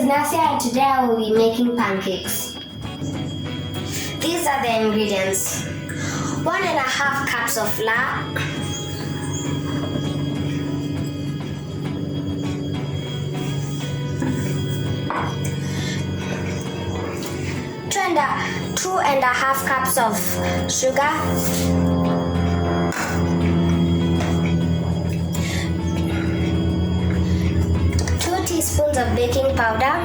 Nasia and today I will be making pancakes. These are the ingredients. 1.5 cups of flour, 2.5 cups of sugar, 2 teaspoons of baking powder,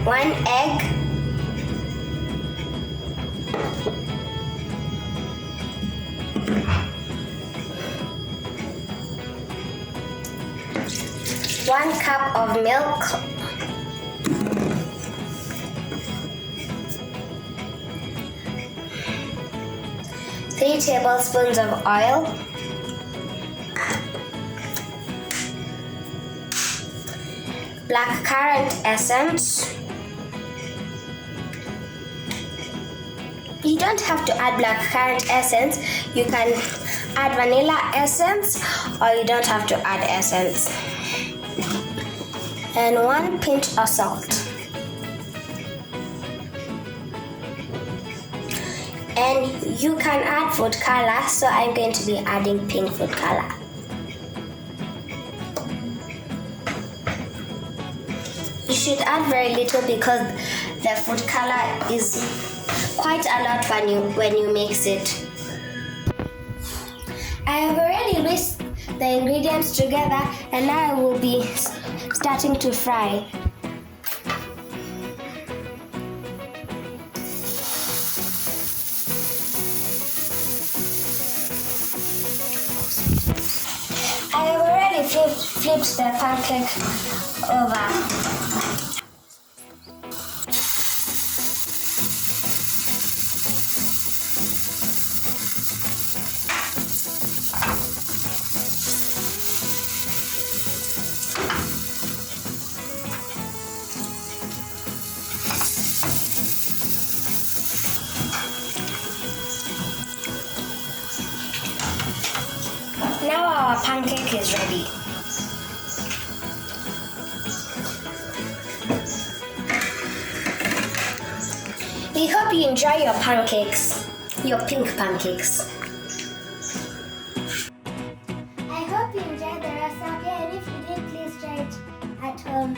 1 egg, 1 cup of milk, 3 tablespoons of oil, black currant essence. You don't have to add black currant essence. You can add vanilla essence, or you don't have to add essence. And 1 pinch of salt. And you can add food color, so I'm going to be adding pink food color. You should add very little because the food color is quite a lot when you mix it. I have already mixed the ingredients together and now I will be starting to fry. I have already flipped the pancake over. Now our pancake is ready. We hope you enjoy your pancakes, your pink pancakes. I hope you enjoyed the recipe, and if you did, please try it at home.